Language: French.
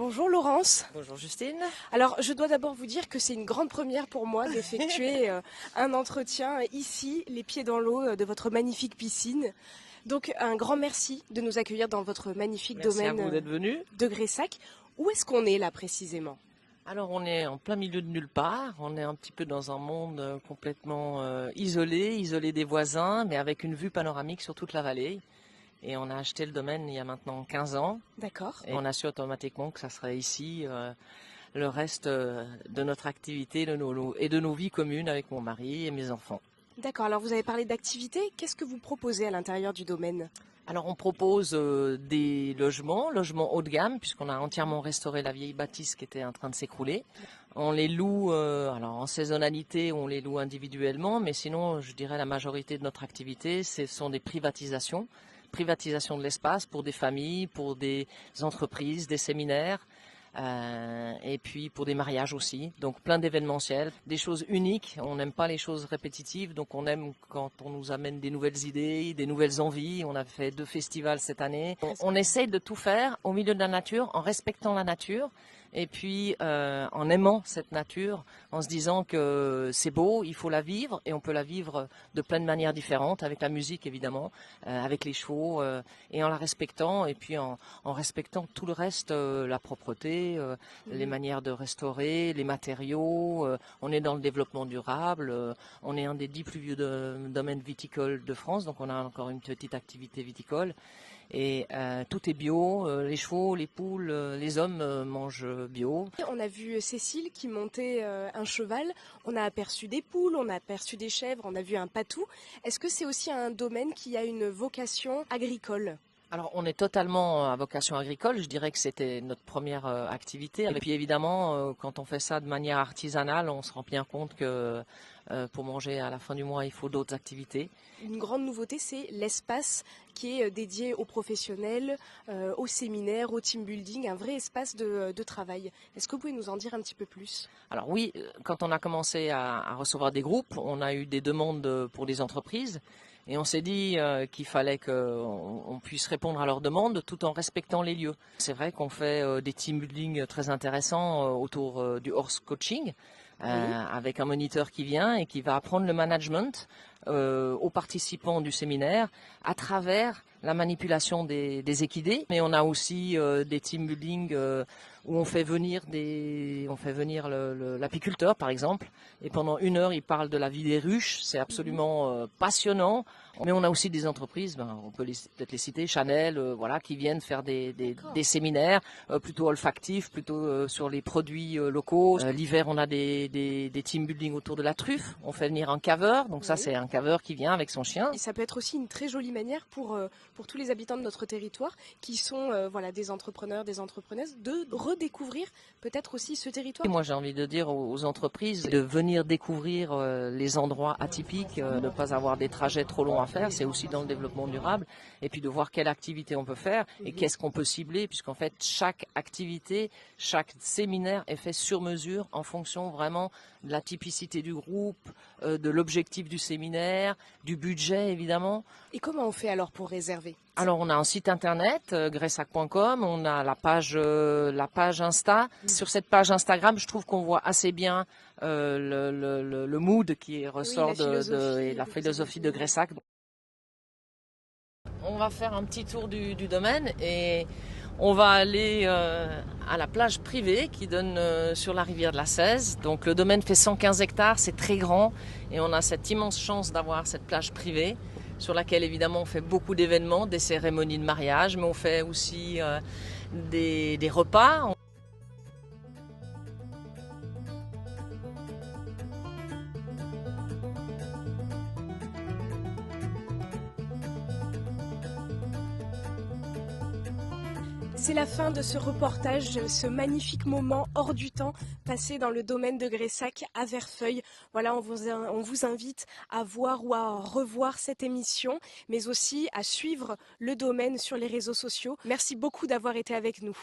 Bonjour Laurence. Bonjour Justine. Alors je dois d'abord vous dire que c'est une grande première pour moi d'effectuer un entretien ici, les pieds dans l'eau de votre magnifique piscine. Donc un grand merci de nous accueillir dans votre magnifique Merci à vous domaine d'être venu. de Gressac. Où est-ce qu'on est là précisément? Alors on est en plein milieu de nulle part, on est un petit peu dans un monde complètement isolé des voisins, mais avec une vue panoramique sur toute la vallée. Et on a acheté le domaine il y a maintenant 15 ans. D'accord. Et on a su automatiquement que ça serait ici le reste de notre activité et de nos vies communes avec mon mari et mes enfants. D'accord, alors vous avez parlé d'activité. Qu'est-ce que vous proposez à l'intérieur du domaine? Alors on propose des logements haut de gamme, puisqu'on a entièrement restauré la vieille bâtisse qui était en train de s'écrouler. On les loue alors en saisonnalité, on les loue individuellement, mais sinon je dirais la majorité de notre activité, ce sont des privatisations. Privatisation de l'espace pour des familles, pour des entreprises, des séminaires. Et puis pour des mariages aussi, donc plein d'événementiels, des choses uniques. On n'aime pas les choses répétitives, donc on aime quand on nous amène des nouvelles idées, des nouvelles envies. On a fait 2 festivals cette année. On essaye de tout faire au milieu de la nature, en respectant la nature. Et puis en aimant cette nature, en se disant que c'est beau, il faut la vivre, et on peut la vivre de plein de manières différentes, avec la musique évidemment, avec les chevaux, et en la respectant, et puis en respectant tout le reste, la propreté, les manières de restaurer, les matériaux. On est dans le développement durable, on est un des 10 plus vieux domaines viticoles de France, donc on a encore une petite activité viticole. Et tout est bio, les chevaux, les poules, les hommes mangent bio. On a vu Cécile qui montait un cheval, on a aperçu des poules, on a aperçu des chèvres, on a vu un patou. Est-ce que c'est aussi un domaine qui a une vocation agricole? Alors on est totalement à vocation agricole, je dirais que c'était notre première activité. Et puis évidemment, quand on fait ça de manière artisanale, on se rend bien compte que pour manger à la fin du mois, il faut d'autres activités. Une grande nouveauté, c'est l'espace qui est dédié aux professionnels, aux séminaires, au team building, un vrai espace de travail. Est-ce que vous pouvez nous en dire un petit peu plus? Alors oui, quand on a commencé à recevoir des groupes, on a eu des demandes pour des entreprises. Et on s'est dit qu'il fallait qu'on puisse répondre à leurs demandes tout en respectant les lieux. C'est vrai qu'on fait des team building très intéressants autour du horse coaching, avec un moniteur qui vient et qui va apprendre le management aux participants du séminaire à travers la manipulation des équidés. Mais on a aussi des team building où on fait venir l'apiculteur par exemple, et pendant 1 heure il parle de la vie des ruches. C'est absolument passionnant. Mais on a aussi des entreprises, on peut peut-être les citer, Chanel, voilà, qui viennent faire des séminaires plutôt olfactifs, plutôt sur les produits locaux. L'hiver, on a des team building autour de la truffe. On fait venir un caveur, donc ça c'est un caveur qui vient avec son chien. Et ça peut être aussi une très jolie manière pour tous les habitants de notre territoire qui sont voilà, des entrepreneurs, des entrepreneuses, de redécouvrir peut-être aussi ce territoire. Et moi j'ai envie de dire aux entreprises de venir découvrir les endroits atypiques, ne pas avoir des trajets trop longs à faire, c'est aussi dans le développement durable, et puis de voir quelle activité on peut faire et qu'est-ce qu'on peut cibler, puisqu'en fait chaque activité, chaque séminaire est fait sur mesure en fonction vraiment de la typicité du groupe, de l'objectif du séminaire, du budget évidemment. Et comment on fait alors pour réserver? Alors on a un site internet, gressac.com, on a la page Insta. Sur cette page Instagram, je trouve qu'on voit assez bien le mood qui ressort et la philosophie de Gressac. On va faire un petit tour du domaine et on va aller à la plage privée qui donne sur la rivière de la Cèze. Donc le domaine fait 115 hectares, c'est très grand et on a cette immense chance d'avoir cette plage privée sur laquelle évidemment on fait beaucoup d'événements, des cérémonies de mariage, mais on fait aussi des repas. C'est la fin de ce reportage, ce magnifique moment hors du temps passé dans le domaine de Gressac à Verfeil. Voilà, on vous invite à voir ou à revoir cette émission, mais aussi à suivre le domaine sur les réseaux sociaux. Merci beaucoup d'avoir été avec nous.